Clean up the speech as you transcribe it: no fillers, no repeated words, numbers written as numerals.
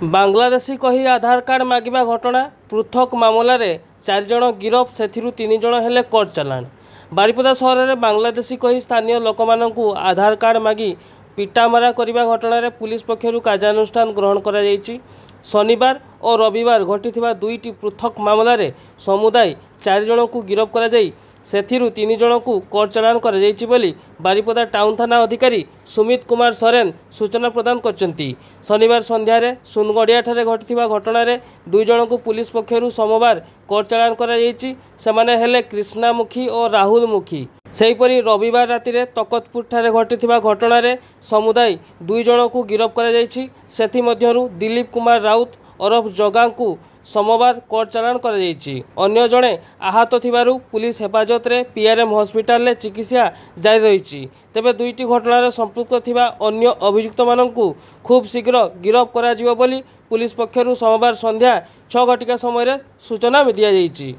बांग्लादेशी कही आधार कार्ड मागिबा घटना पृथक मामलें 4 जन गिरफ से 3 जन हेले कोर्ट चालाण। बारिपदा सहर में बांग्लादेशी कही स्थानीय लोक मानू आधार कार्ड मागी पिटामरा करने घटना पुलिस पक्षर कार्यानुष्ठान ग्रहण कर शनिवार और रविवार घटी दुईटी पृथक मामलें समुदाय 4 जन को गिरफ कर से 3 जन को कोर्ट चालाण कर बारिपदा टाउन थाना अधिकारी सुमित कुमार सोरेन सूचना प्रदान करछंती। शनिवार संध्यारे सुनगड़िया ठारे घटिथिबा घटना रे 2 जन को पुलिस पक्षरु सोमवार कोर्ट चालाण कर सेमाने हेले कृष्णा मुखी और राहुल मुखी। सेहीपरि रविवार राति रे तकतपुर ठारे घटिथिबा घटना रे समुदाय 2 जन को गिरफ कर सेथि मध्यरु दिलीप कुमार राउत ओरफ जगा को सोमवार कोर्ट चालाण कर अन्य जड़े आहत थिबारु पुलिस हेफाजत रे पीआरएम हॉस्पिटल रे चिकित्सा जारी रही। तेबे दुईटी घटना संपृक्त थिबा अन्य अभियुक्त माननकु खूब शीघ्र गिरफ करा जिवो बोली पुलिस पक्षरु सोमवार संध्या 6 घटिका समय सूचना दिया जायछि।